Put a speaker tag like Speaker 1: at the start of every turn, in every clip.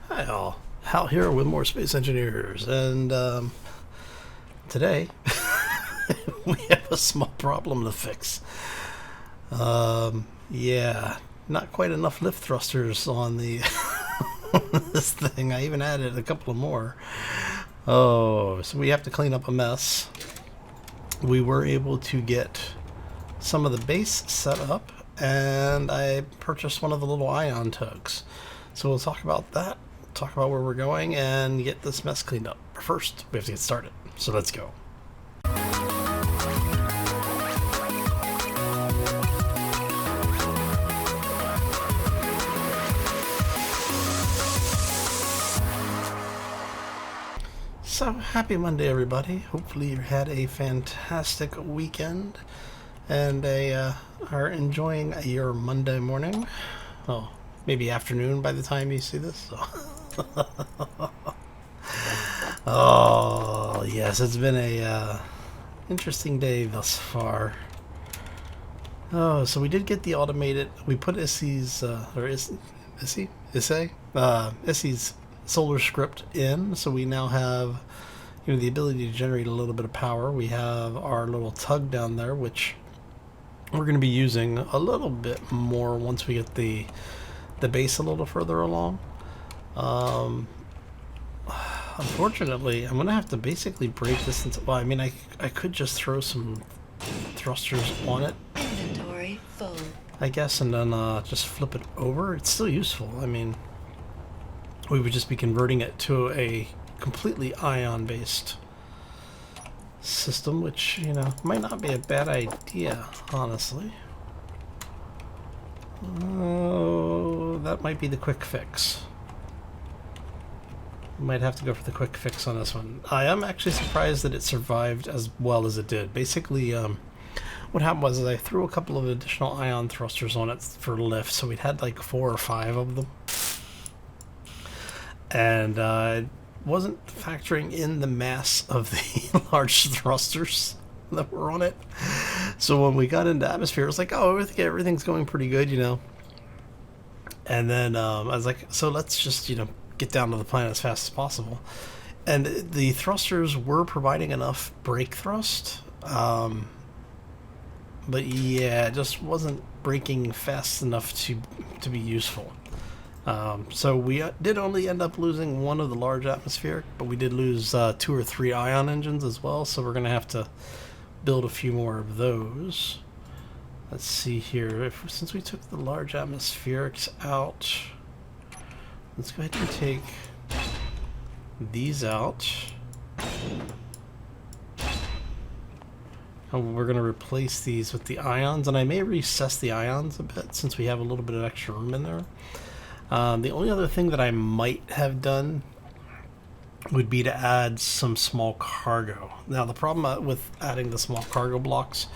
Speaker 1: Hi all, Hal here with more Space Engineers, and today we have a small problem to fix. Yeah, not quite enough lift thrusters on the this thing. I even added a couple of more. Oh, so we have to clean up a mess. We were able to get some of the base set up, and I purchased one of the little ion tugs. So we'll talk about that, talk about where we're going, and get this mess cleaned up. But first, we have to get started. So let's go. So happy Monday, everybody. Hopefully you had a fantastic weekend and are enjoying your Monday morning. Oh, maybe afternoon by the time you see this. So. Oh, yes, it's been a interesting day thus far. Oh, so we did get the automated. We put Issy's Issy's solar script in, so we now have the ability to generate a little bit of power. We have our little tug down there, which we're going to be using a little bit more once we get the base a little further along. Unfortunately, I'm going to have to basically break this into... Well, I mean, I could just throw some thrusters on it.
Speaker 2: Inventory full,
Speaker 1: I guess, and then just flip it over. It's still useful. I mean, we would just be converting it to a completely ion-based system, which, might not be a bad idea, honestly. Oh, that might be the quick fix. Might have to go for the quick fix on this one. I am actually surprised that it survived as well as it did. Basically, what happened was I threw a couple of additional ion thrusters on it for lift, so we'd had like 4 or 5 of them. And I wasn't factoring in the mass of the large thrusters that were on it. So when we got into atmosphere, it was like, oh, I think everything's going pretty good, And then I was like, so let's just, get down to the planet as fast as possible. And the thrusters were providing enough brake thrust. But yeah, it just wasn't braking fast enough to be useful. So we did only end up losing one of the large atmospheric, but we did lose 2 or 3 ion engines as well, so we're going to have to build a few more of those. Let's see here. Since we took the large atmospherics out, let's go ahead and take these out. And we're going to replace these with the ions, and I may recess the ions a bit since we have a little bit of extra room in there. The only other thing that I might have done would be to add some small cargo. Now, the problem with adding the small cargo blocks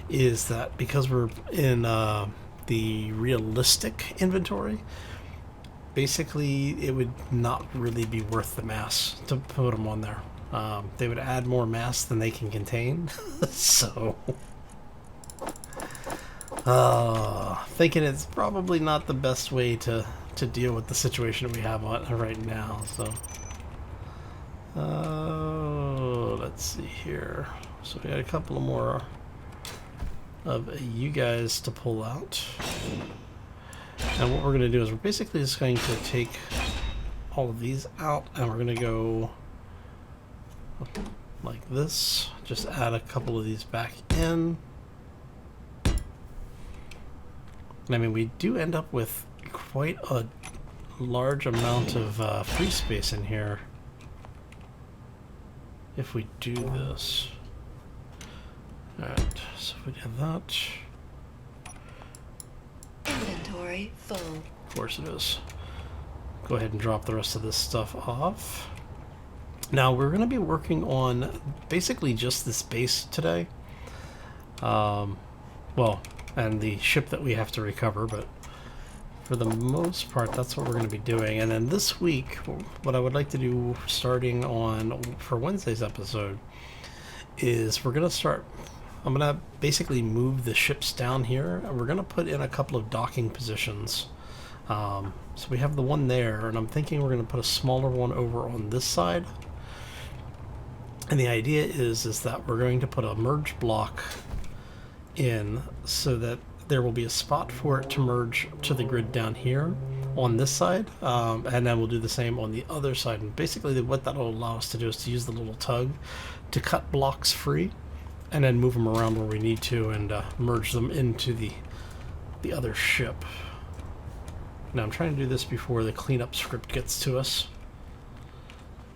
Speaker 1: is that because we're in the realistic inventory, basically it would not really be worth the mass to put them on there. They would add more mass than they can contain. So... thinking it's probably not the best way to deal with the situation we have on right now. So, let's see here. So we got a couple of more of you guys to pull out. And what we're going to do is we're basically just going to take all of these out, and we're going to go like this. Just add a couple of these back in. I mean, we do end up with quite a large amount of free space in here if we do this. Alright, so if we do that...
Speaker 2: inventory full.
Speaker 1: Of course it is. Go ahead and drop the rest of this stuff off. Now, we're going to be working on basically just this base today. Well, and the ship that we have to recover, but for the most part, that's what we're going to be doing. And then this week, what I would like to do starting on for Wednesday's episode is we're going to start... I'm going to basically move the ships down here, and we're going to put in a couple of docking positions So we have the one there, and I'm thinking we're going to put a smaller one over on this side. And the idea is that we're going to put a merge block in so that there will be a spot for it to merge to the grid down here on this side, and then we'll do the same on the other side. And basically what that will allow us to do is to use the little tug to cut blocks free and then move them around where we need to and merge them into the other ship. Now I'm trying to do this before the cleanup script gets to us,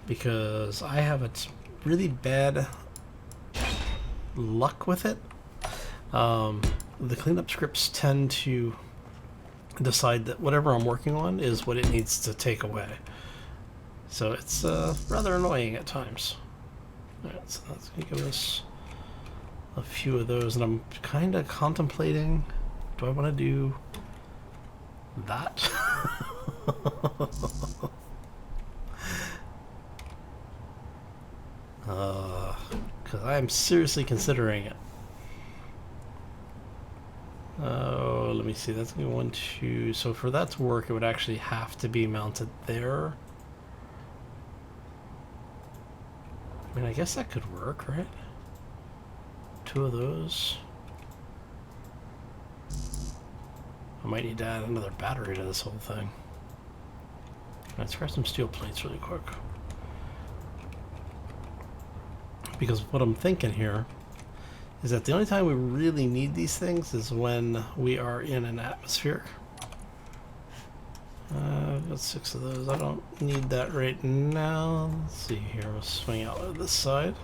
Speaker 1: because I have a really bad luck with it. The cleanup scripts tend to decide that whatever I'm working on is what it needs to take away. So it's rather annoying at times. Alright, so that's going to give us a few of those, and I'm kind of contemplating, do I want to do that? Because I am seriously considering it. Oh, let me see. That's going to be 1, 2. So for that to work, it would actually have to be mounted there. I mean, I guess that could work, right? 2 of those. I might need to add another battery to this whole thing. Let's grab some steel plates really quick. Because what I'm thinking here is that the only time we really need these things is when we are in an atmosphere. I've got 6 of those. I don't need that right now. Let's see here. We'll swing out of this side.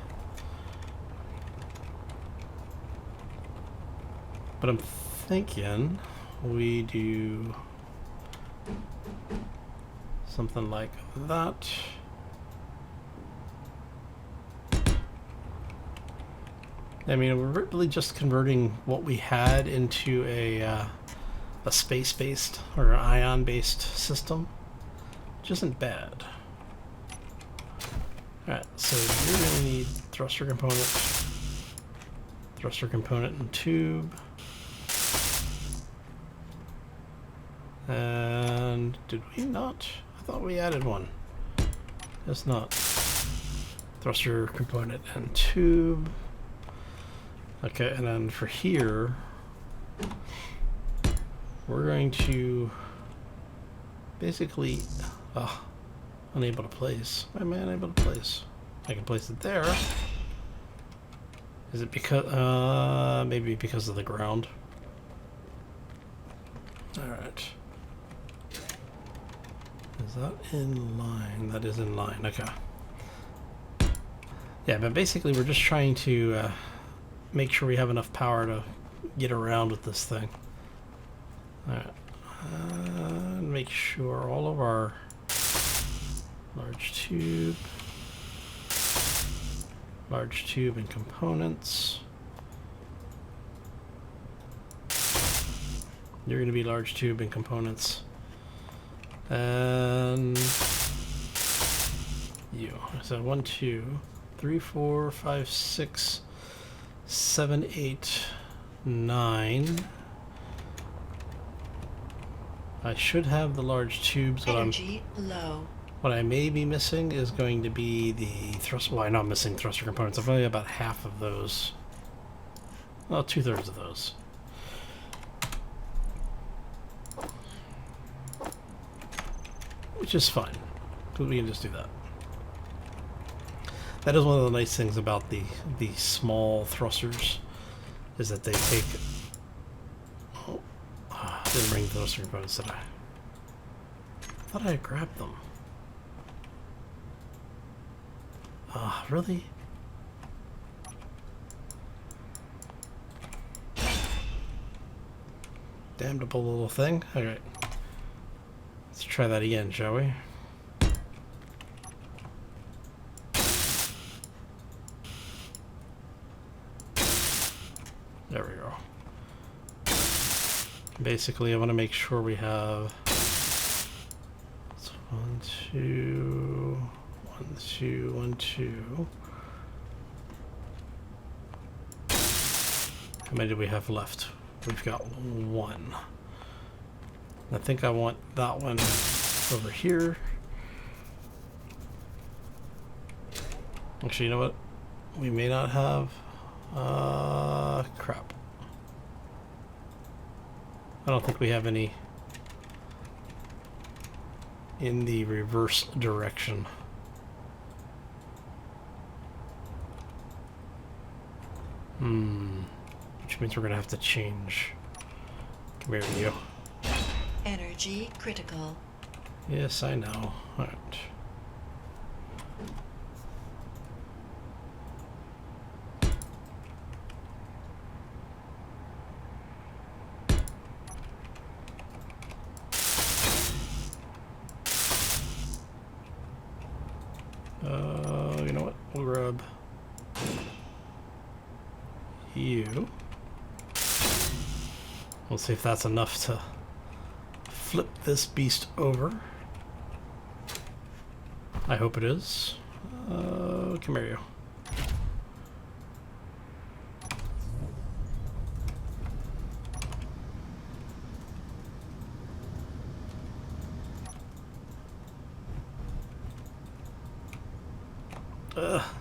Speaker 1: But I'm thinking we do something like that. I mean, we're really just converting what we had into a space-based or an ion-based system, which isn't bad. Alright, so you're going to need thruster component and tube. And did we not? I thought we added one. Guess not. Thruster component and tube. Okay, and then for here, we're going to basically, unable to place. Why am I unable to place? I can place it there. Is it because, maybe because of the ground? Alright. Is that in line? That is in line, okay. Yeah, but basically we're just trying to, make sure we have enough power to get around with this thing. Alright. Make sure all of our large tube and components. You're going to be large tube and components. And you. So 1, 2, 3, 4, 5, 6, 7, 8, 9. I should have the large tubes.
Speaker 2: Energy low.
Speaker 1: What I may be missing is going to be the thruster. Well, I'm not missing thruster components. I've only got about half of those. Well, 2/3 of those. Which is fine. We can just do that. That is one of the nice things about the small thrusters, is that they take. Oh, I didn't bring the thruster components, did I? I thought I had grabbed them. Really? Damnable little thing. Alright. Let's try that again, shall we? There we go. Basically, I want to make sure we have 1, 2, 1, 2, 1, 2. How many do we have left? We've got 1. I think I want that one over here. Actually, you know what? We may not have... crap. I don't think we have any in the reverse direction. Which means we're gonna have to change. Come here, you.
Speaker 2: Energy critical.
Speaker 1: Yes, I know. Alright. You know what? We'll grab you. We'll see if that's enough to flip this beast over. I hope it is. Come here, you.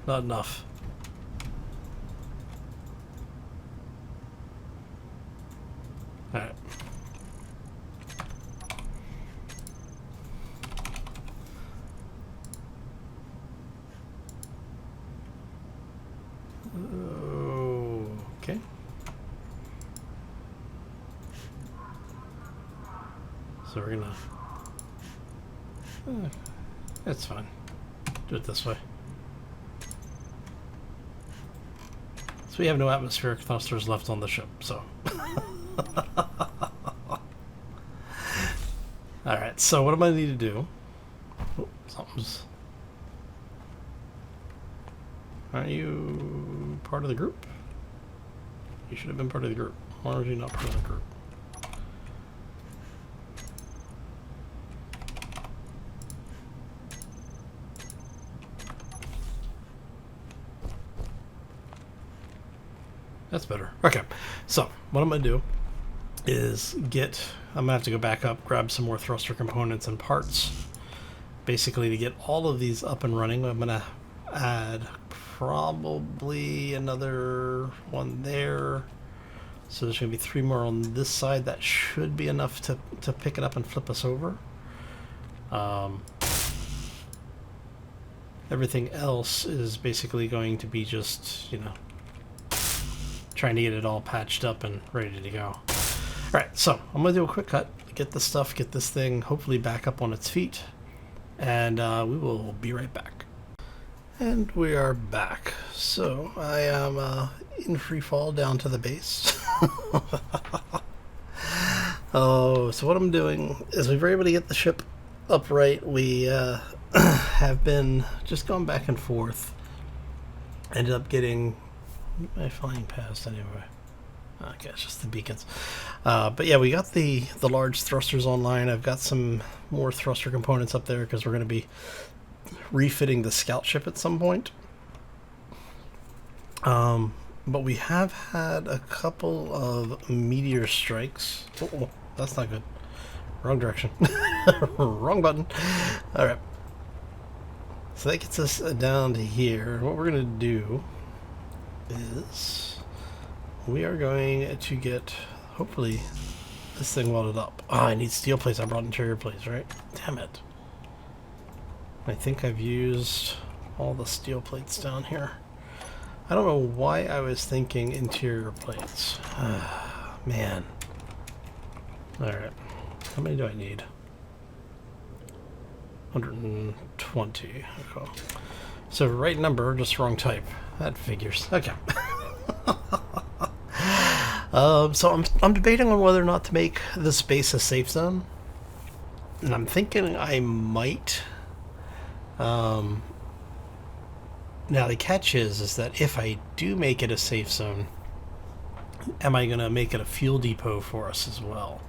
Speaker 1: Not enough. Alright. Okay. So we're gonna... That's fine. Do it this way. So we have no atmospheric thrusters left on the ship, so... Alright, so what am I need to do? Oh, something's... Aren't you part of the group? You should have been part of the group. Why are you not part of the group? That's better. Okay, so what I'm going to do is get... I'm going to have to go back up, grab some more thruster components and parts. Basically, to get all of these up and running, I'm going to add probably another one there. So there's going to be 3 more on this side. That should be enough to pick it up and flip us over. Everything else is basically going to be just, you know, trying to get it all patched up and ready to go. Alright, so I'm going to do a quick cut, get this stuff, get this thing hopefully back up on its feet, and we will be right back. And we are back. So I am in free fall down to the base. Oh, so what I'm doing is we were able to get the ship upright. We have been just going back and forth. Ended up getting... Am I flying past anyway? Okay, it's just the beacons. But yeah, we got the large thrusters online. I've got some more thruster components up there because we're going to be refitting the scout ship at some point. But we have had a couple of meteor strikes. Oh, that's not good. Wrong direction. Wrong button. Alright. So that gets us down to here. What we're going to do is we are going to get, hopefully, this thing welded up. Oh, I need steel plates. I brought interior plates, right? Damn it. I think I've used all the steel plates down here. I don't know why I was thinking interior plates. Man. Alright. How many do I need? 120. Okay. So right number, just wrong type. That figures. Okay. So I'm debating on whether or not to make this base a safe zone. And I'm thinking I might. Now the catch is that if I do make it a safe zone, am I going to make it a fuel depot for us as well?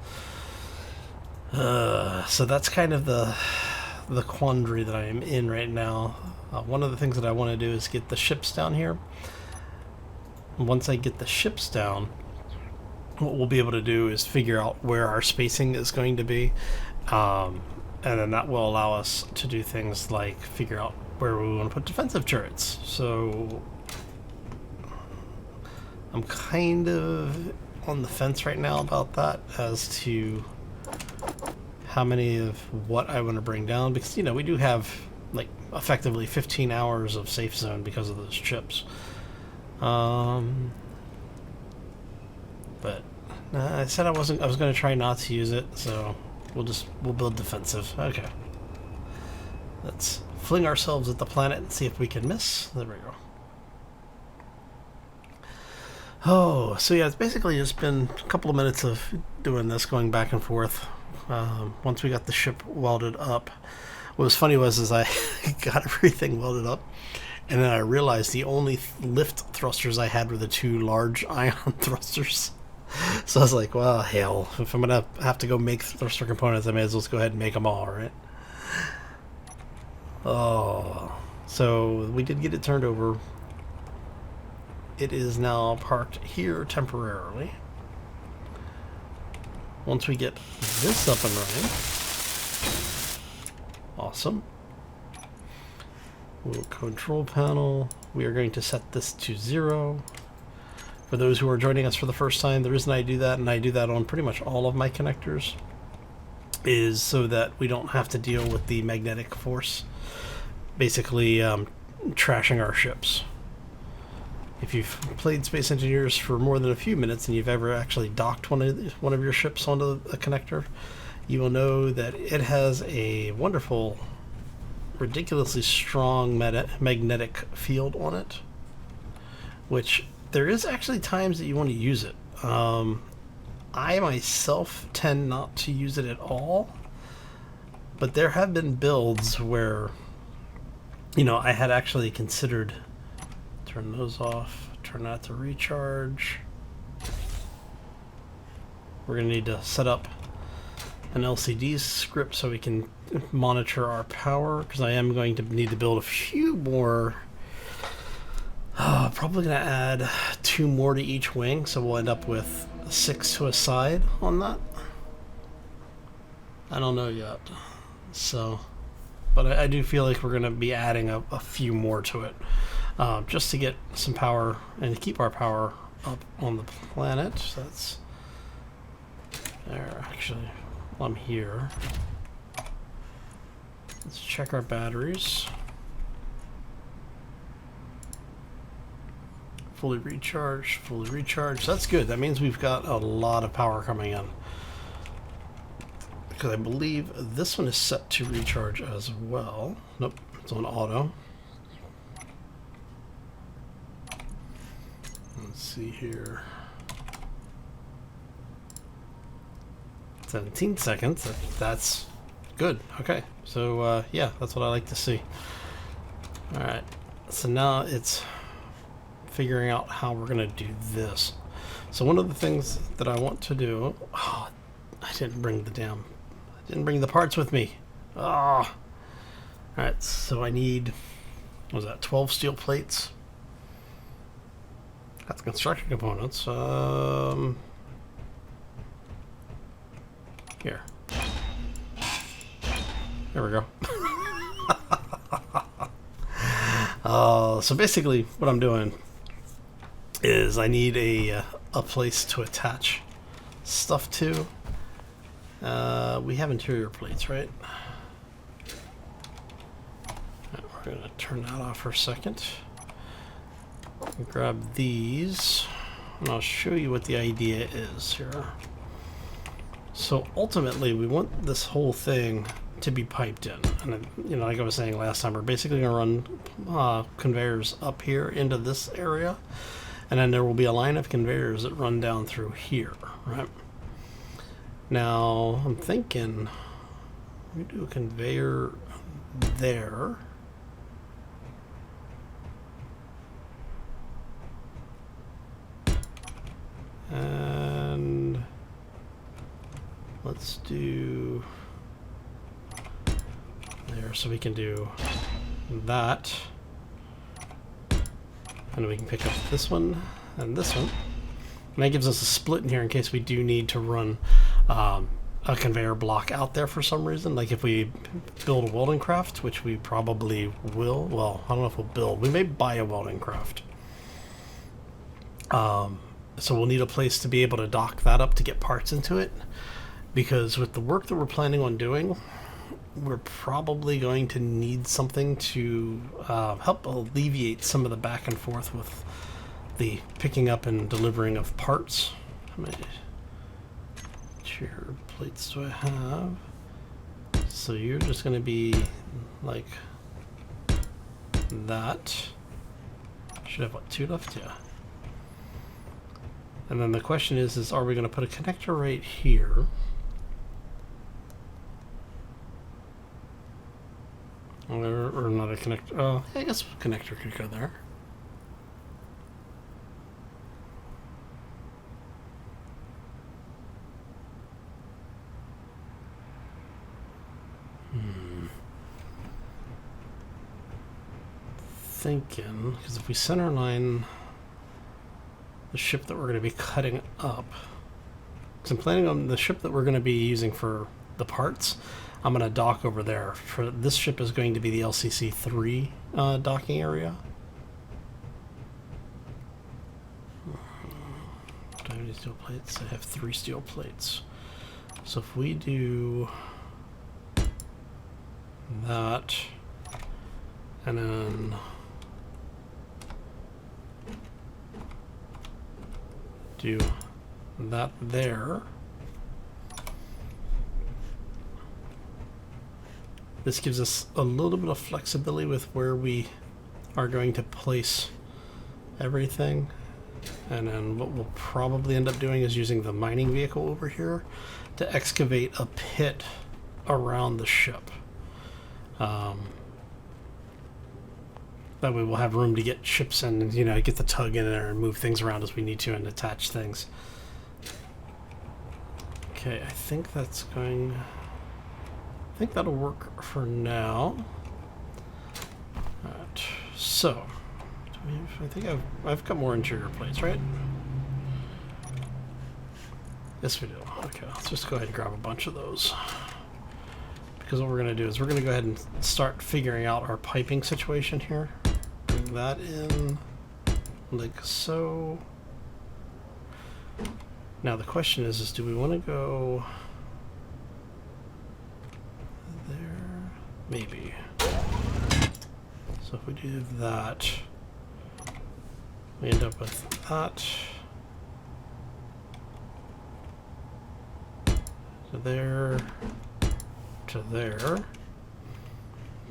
Speaker 1: So that's kind of the quandary that I am in right now. One of the things that I want to do is get the ships down here. Once I get the ships down, what we'll be able to do is figure out where our spacing is going to be, and then that will allow us to do things like figure out where we want to put defensive turrets. So I'm kind of on the fence right now about that as to how many of what I want to bring down, because, you know, we do have like effectively 15 hours of safe zone because of those chips. But I said I was going to try not to use it, so we'll build defensive. Okay. Let's fling ourselves at the planet and see if we can miss. There we go. Oh, so yeah, it's basically just been a couple of minutes of doing this, going back and forth. Once we got the ship welded up, what was funny was I got everything welded up, and then I realized the only lift thrusters I had were the two large ion thrusters. So I was like, well, hell, if I'm going to have to go make thruster components, I may as well just go ahead and make them all, right? Oh, so we did get it turned over. It is now parked here temporarily. Once we get this up and running, awesome. Control panel, we are going to set this to 0. For those who are joining us for the first time, the reason I do that, and I do that on pretty much all of my connectors, is so that we don't have to deal with the magnetic force basically trashing our ships. If you've played Space Engineers for more than a few minutes and you've ever actually docked one of your ships onto a connector, you will know that it has a wonderful, ridiculously strong magnetic field on it, which there is actually times that you want to use it. I myself tend not to use it at all, but there have been builds where, you know, I had actually considered turn those off, turn that to recharge. We're going to need to set up an LCD script so we can monitor our power, because I am going to need to build a few more. Probably going to add 2 more to each wing, so we'll end up with 6 to a side on that. I don't know yet. So, but I do feel like we're going to be adding a few more to it, just to get some power and to keep our power up on the planet. So that's there. Actually, while I'm here, let's check our batteries. Fully recharged, fully recharged. That's good. That means we've got a lot of power coming in, because I believe this one is set to recharge as well. Nope, it's on auto. Let's see here. 17 seconds. That's good. Okay, so yeah, that's what I like to see. All right, so now it's figuring out how we're going to do this. So one of the things that I want to do, I didn't bring the parts with me. All right, so I need, what was that, 12 steel plates? Got the construction components. Here. There we go. So basically what I'm doing is I need a place to attach stuff to. We have interior plates, right? We're going to turn that off for a second. Grab these, and I'll show you what the idea is here. So ultimately, we want this whole thing to be piped in, and you know, like I was saying last time, we're basically going to run conveyors up here into this area, and then there will be a line of conveyors that run down through here, right? Now, I'm thinking we do a conveyor there. And let's do there, so we can do that. And we can pick up this one and this one. And that gives us a split in here in case we do need to run a conveyor block out there for some reason. Like if we build a welding craft, which we probably will. Well, I don't know if we'll build. We may buy a welding craft. So we'll need a place to be able to dock that up to get parts into it. Because with the work that we're planning on doing, we're probably going to need something to help alleviate some of the back and forth with the picking up and delivering of parts. How many chair plates do I have? So you're just going to be like that. Should have, what, 2 left? Yeah. And then the question is are we going to put a connector right here? Or not a connector. Oh, I guess a connector could go there. Thinking, because if we center line the ship that we're going to be cutting up, because I'm planning on the ship that we're going to be using for the parts, I'm going to dock over there. For this ship is going to be the LCC-3 docking area. Do I have any steel plates? I have 3 steel plates. So if we do that, and then do that there. This gives us a little bit of flexibility with where we are going to place everything. And then what we'll probably end up doing is using the mining vehicle over here to excavate a pit around the ship. That way we'll have room to get ships in and, get the tug in there and move things around as we need to and attach things. Okay, I think that'll work for now. Alright, so I think I've got more interior plates, right? Yes, we do. Okay, let's just go ahead and grab a bunch of those. Because what we're going to do is we're going to go ahead and start figuring out our piping situation here. Bring that in like so. Now the question is do we want to go there? Maybe. So if we do that, we end up with that. To there. To there.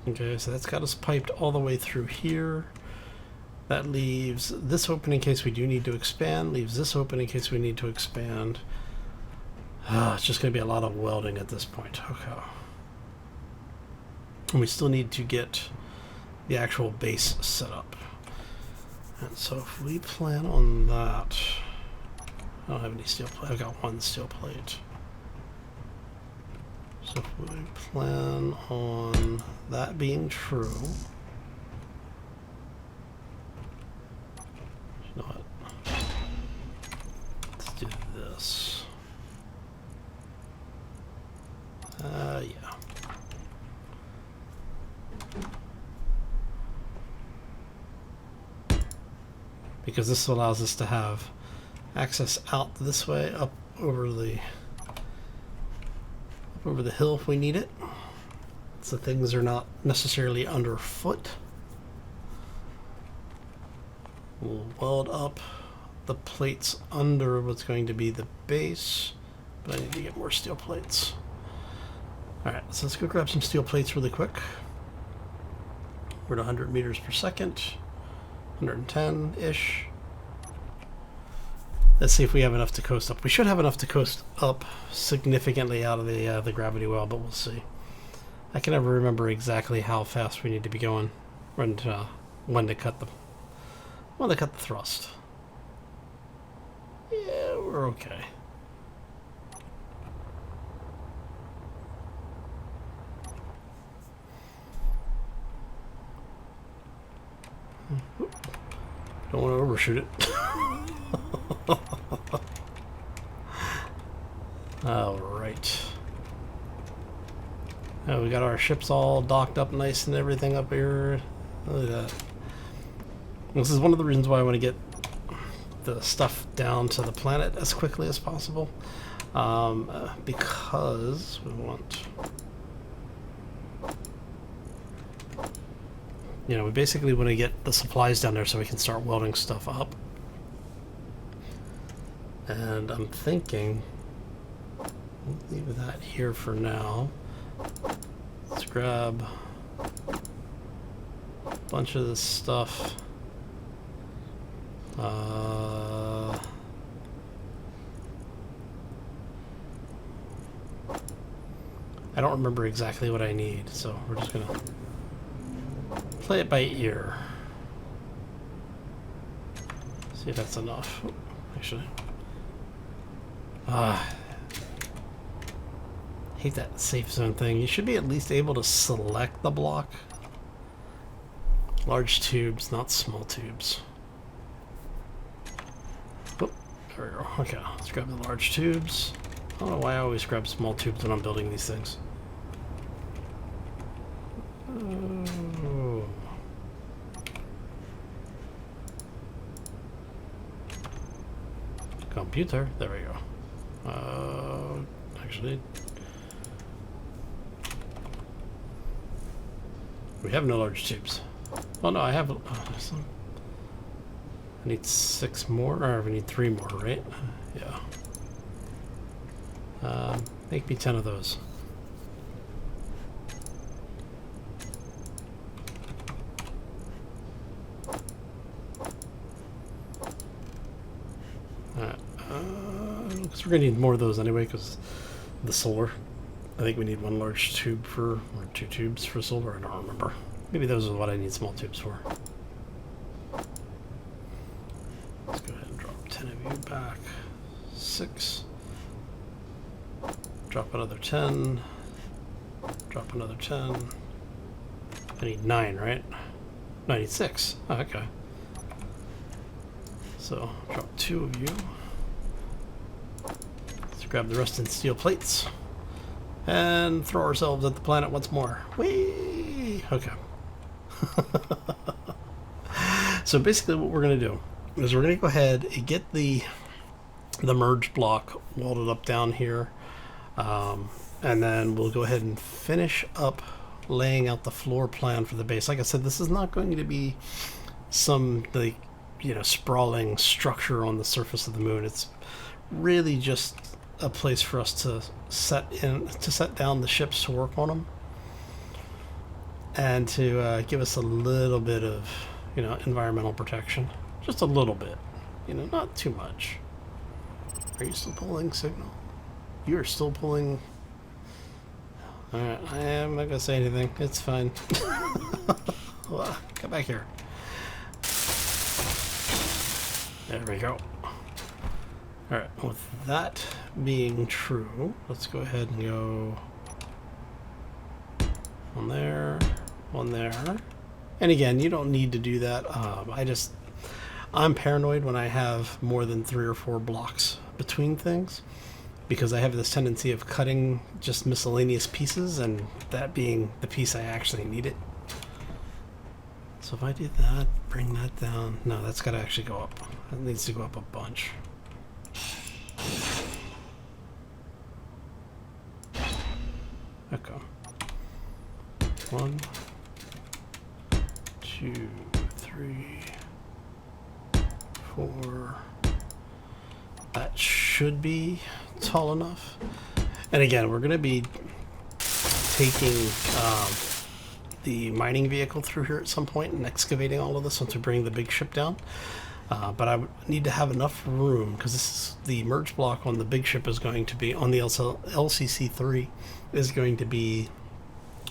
Speaker 1: Okay, so that's got us piped all the way through here. That leaves this open in case we do need to expand, leaves this open in case we need to expand. It's just going to be a lot of welding at this point. Okay. And we still need to get the actual base set up. And so if we plan on that, I don't have any steel plate. I've got 1 steel plate. So if we plan on that being true, you know what? Let's do this. Yeah. Because this allows us to have access out this way, up over the hill if we need it. So things are not necessarily underfoot. We'll weld up the plates under what's going to be the base, but I need to get more steel plates. Alright, so let's go grab some steel plates really quick. We're at 100 meters per second, 110-ish. Let's see if we have enough to coast up. We should have enough to coast up significantly out of the gravity well, but we'll see. I can never remember exactly how fast we need to be going when to cut the thrust. Yeah, we're okay. Don't want to overshoot it. Alright. Oh, we got our ships all docked up nice and everything up here. Look at that. This is one of the reasons why I want to get the stuff down to the planet as quickly as possible. Because we want... You know, we basically want to get the supplies down there so we can start welding stuff up. And I'm thinking... We'll leave that here for now. Let's grab a bunch of this stuff. I don't remember exactly what I need, so we're just gonna play it by ear. See if that's enough. Actually. Hate that safe zone thing. You should be at least able to select the block. Large tubes, not small tubes. Oh, there we go. Okay, let's grab the large tubes. I don't know why I always grab small tubes when I'm building these things. Oh. Computer, there we go. Actually, we have no large tubes. Oh no, I have. I need 6 more, or we need 3 more, right? Yeah. Make me 10 of those. Because we're gonna need more of those anyway, because the solar. I think we need 1 large tube for, or 2 tubes for solar. I don't remember. Maybe those are what I need small tubes for. Let's go ahead and drop 10 of you back. 6. Drop another 10. Drop another 10. I need 9, right? No, I need 6. Oh, okay. So, drop 2 of you. Let's grab the rest in steel plates. And throw ourselves at the planet once more. Whee! Okay. So basically what we're going to do is we're going to go ahead and get the merge block welded up down here. And then we'll go ahead and finish up laying out the floor plan for the base. Like I said, this is not going to be some, like, you know, sprawling structure on the surface of the moon. It's really just a place for us to set down the ships to work on them, and to give us a little bit of, you know, environmental protection. Just a little bit, you know, not too much. Are you still pulling signal? You are still pulling. Alright, I am not gonna say anything. It's fine. Come back here. There we go. Alright, with that being true, let's go ahead and go one there, one there. And again, you don't need to do that. I'm paranoid when I have more than 3 or 4 blocks between things, because I have this tendency of cutting just miscellaneous pieces, and that being the piece I actually need it. So if I do that, bring that down. No, that's got to actually go up. It needs to go up a bunch. Okay. 1, 2, 3, 4. That should be tall enough. And again, we're going to be taking the mining vehicle through here at some point and excavating all of this once we bring the big ship down. But I would need to have enough room, because this is the merge block on the big ship is going to be on the LCC-3 is going to be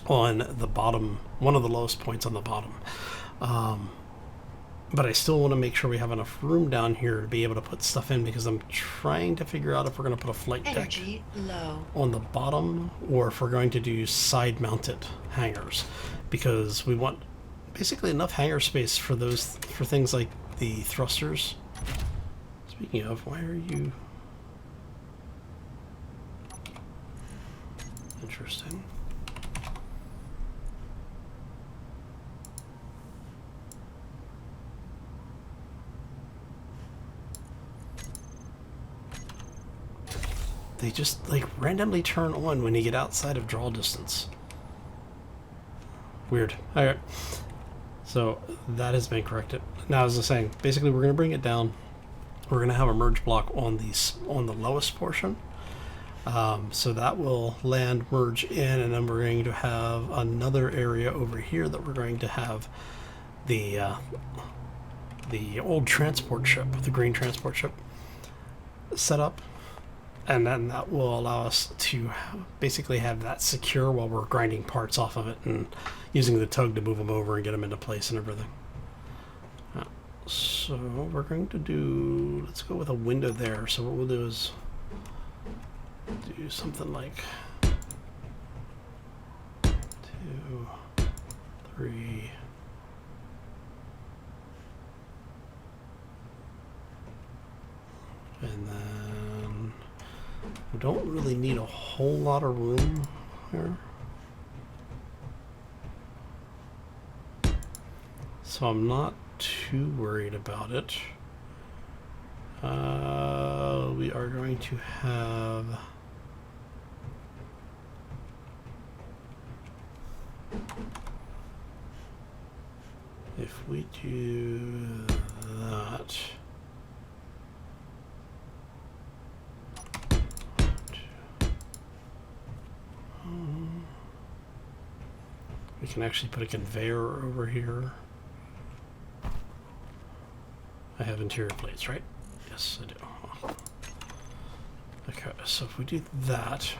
Speaker 1: on the bottom, one of the lowest points on the bottom. But I still want to make sure we have enough room down here to be able to put stuff in, because I'm trying to figure out if we're going to put a flight deck on the bottom, or if we're going to do side mounted hangars, because we want basically enough hangar space for those, for things like the thrusters. Speaking of, why are you... Interesting. They just like randomly turn on when you get outside of draw distance. Weird. Alright. So that has been corrected. Now, as I was saying, basically we're going to bring it down. We're going to have a merge block on the lowest portion. So that will land, merge in, and then we're going to have another area over here that we're going to have the old transport ship, the green transport ship, set up. And then that will allow us to basically have that secure while we're grinding parts off of it and using the tug to move them over and get them into place and everything. So we're going to do, let's go with a window there. So what we'll do is do something like 2, 3. And then we don't really need a whole lot of room here. So I'm not too worried about it. We are going to have if we do that, we can actually put a conveyor over here. I have interior plates, right? Yes, I do. Okay, so if we do that,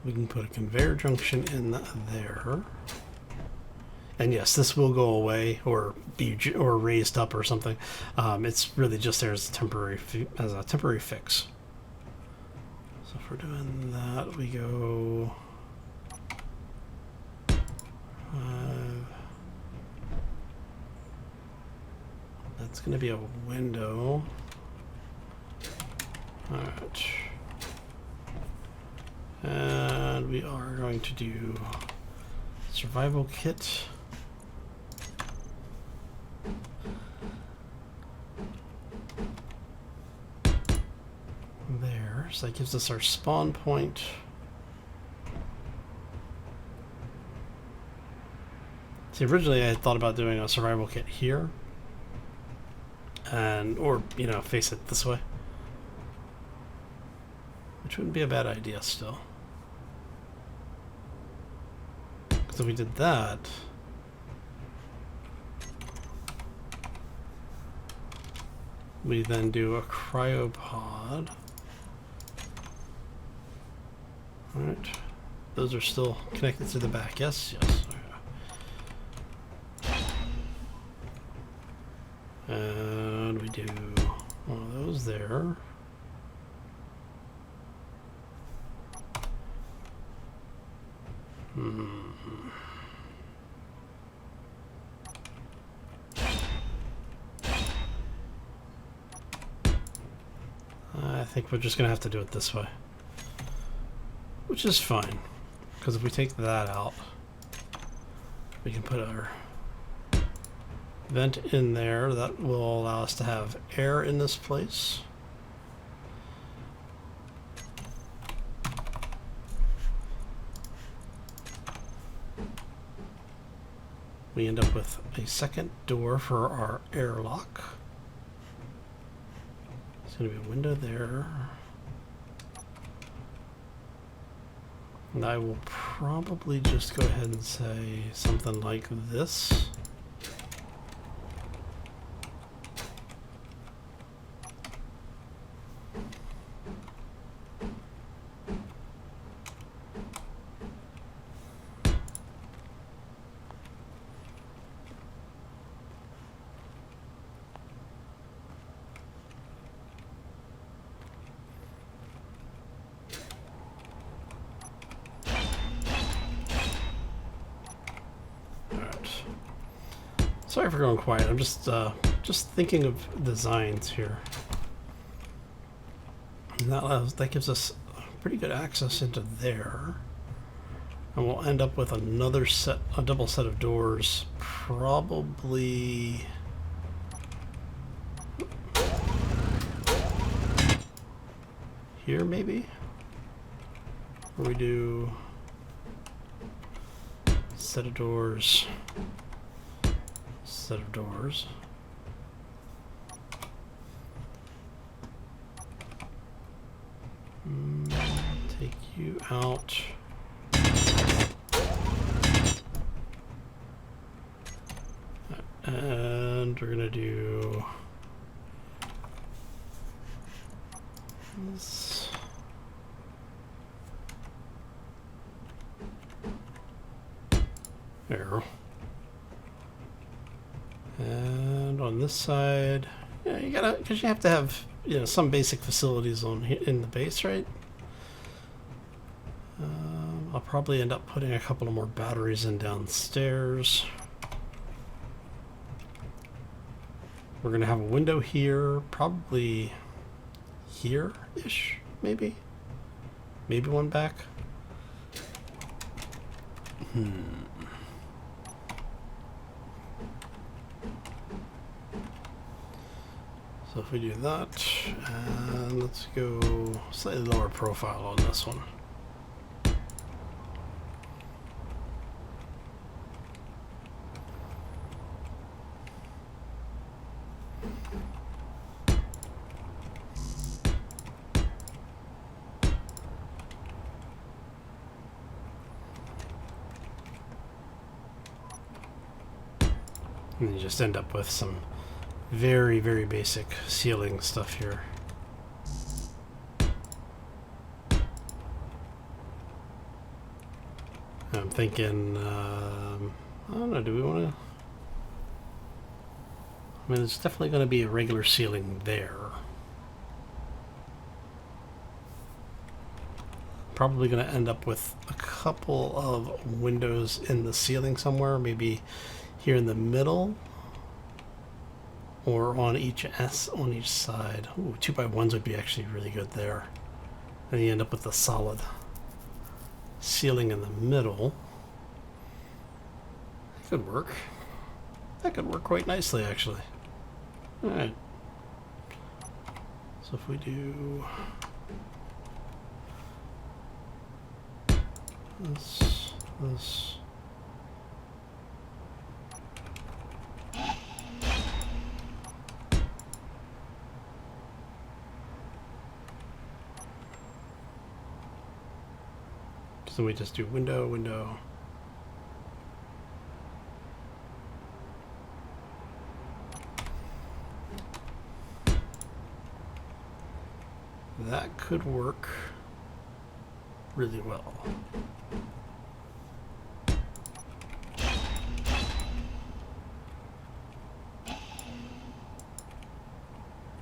Speaker 1: we can put a conveyor junction in there. And yes, this will go away or be raised up or something. It's really just there as a temporary fix. So if we're doing that, we go 5. That's going to be a window. All right. And we are going to do survival kit. There. So that gives us our spawn point. See, originally I had thought about doing a survival kit here. Or, you know, face it this way. Which wouldn't be a bad idea still. Because if we did that, we then do a cryopod. Alright. Those are still connected to the back, yes? Yes. And we do one of those there. I think we're just going to have to do it this way. Which is fine. Because if we take that out, we can put our vent in there. That will allow us to have air in this place. We end up with a second door for our airlock. There's going to be a window there. And I will probably just go ahead and say something like this. Sorry for going quiet. I'm just thinking of designs here. And that gives us pretty good access into there. And we'll end up with another set, a double set of doors, probably here maybe? Where we do set of doors, set of doors. Take you out. And we're gonna do this. There. And on this side, yeah, you gotta, because you have to have, you know, some basic facilities on in the base, right? I'll probably end up putting a couple of more batteries in downstairs. We're gonna have a window here, probably here-ish, maybe? Maybe one back. So if we do that, and let's go slightly lower profile on this one. And you just end up with some very, very basic ceiling stuff here. I'm thinking, I don't know, do we want to? I mean, it's definitely going to be a regular ceiling there. Probably going to end up with a couple of windows in the ceiling somewhere, maybe here in the middle, or on each on each side. Ooh, 2x1s would be actually really good there. And you end up with a solid ceiling in the middle. That could work. That could work quite nicely, actually. All right. So if we do this. So we just do window, window. That could work really well.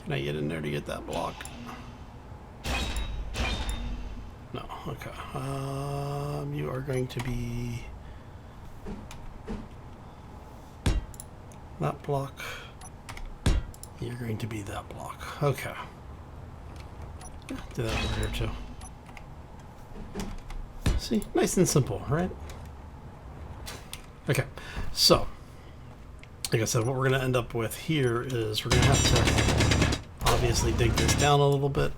Speaker 1: Can I get in there to get that block? No, okay. You are going to be that block. You're going to be that block. Okay. Yeah, do that over here too. See, nice and simple, right? Okay, so like I said, what we're going to end up with here is we're going to have to obviously dig this down a little bit,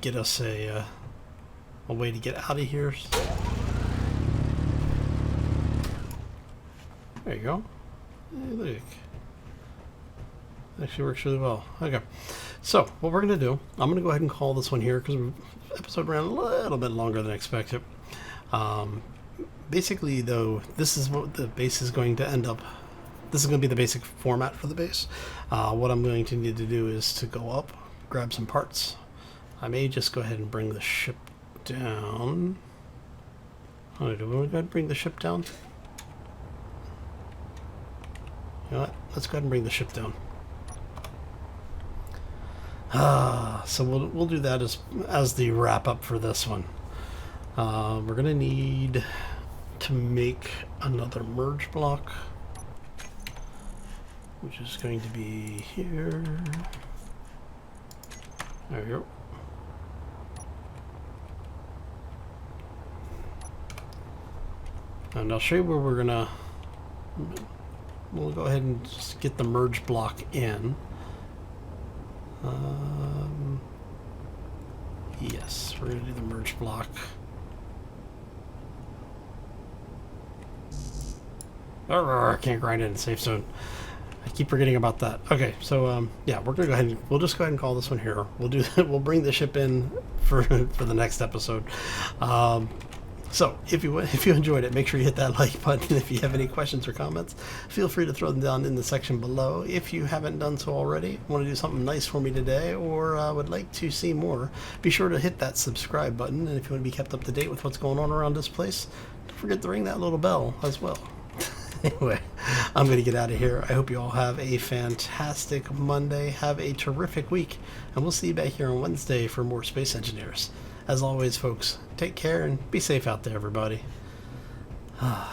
Speaker 1: get us a way to get out of here. There you go. Hey, look. Actually works really well. Okay, so what we're going to do, I'm going to go ahead and call this one here because the episode ran a little bit longer than expected. Basically, though, this is what the base is going to end up. This is going to be the basic format for the base. What I'm going to need to do is to go up, grab some parts. I may just go ahead and bring the ship down. Oh, do we want to go ahead and bring the ship down? You know what? Let's go ahead and bring the ship down. So we'll do that as the wrap up for this one. We're gonna need to make another merge block, which is going to be here. There we go. And I'll show you where we're gonna. We'll go ahead and just get the merge block in. Yes, we're gonna do the merge block. I can't grind it in safe zone. I keep forgetting about that. Okay, so yeah, we're gonna go ahead and we'll just go ahead and call this one here. We'll do we'll bring the ship in for the next episode. So if you enjoyed it, make sure you hit that like button. If you have any questions or comments, feel free to throw them down in the section below. If you haven't done so already, want to do something nice for me today, or would like to see more, be sure to hit that subscribe button. And if you want to be kept up to date with what's going on around this place, don't forget to ring that little bell as well. Anyway, I'm going to get out of here. I hope you all have a fantastic Monday. Have a terrific week. And we'll see you back here on Wednesday for more Space Engineers. As always, folks, take care and be safe out there, everybody.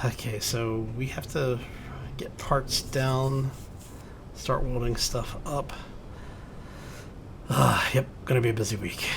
Speaker 1: Okay, so we have to get parts down, start welding stuff up. Yep, going to be a busy week.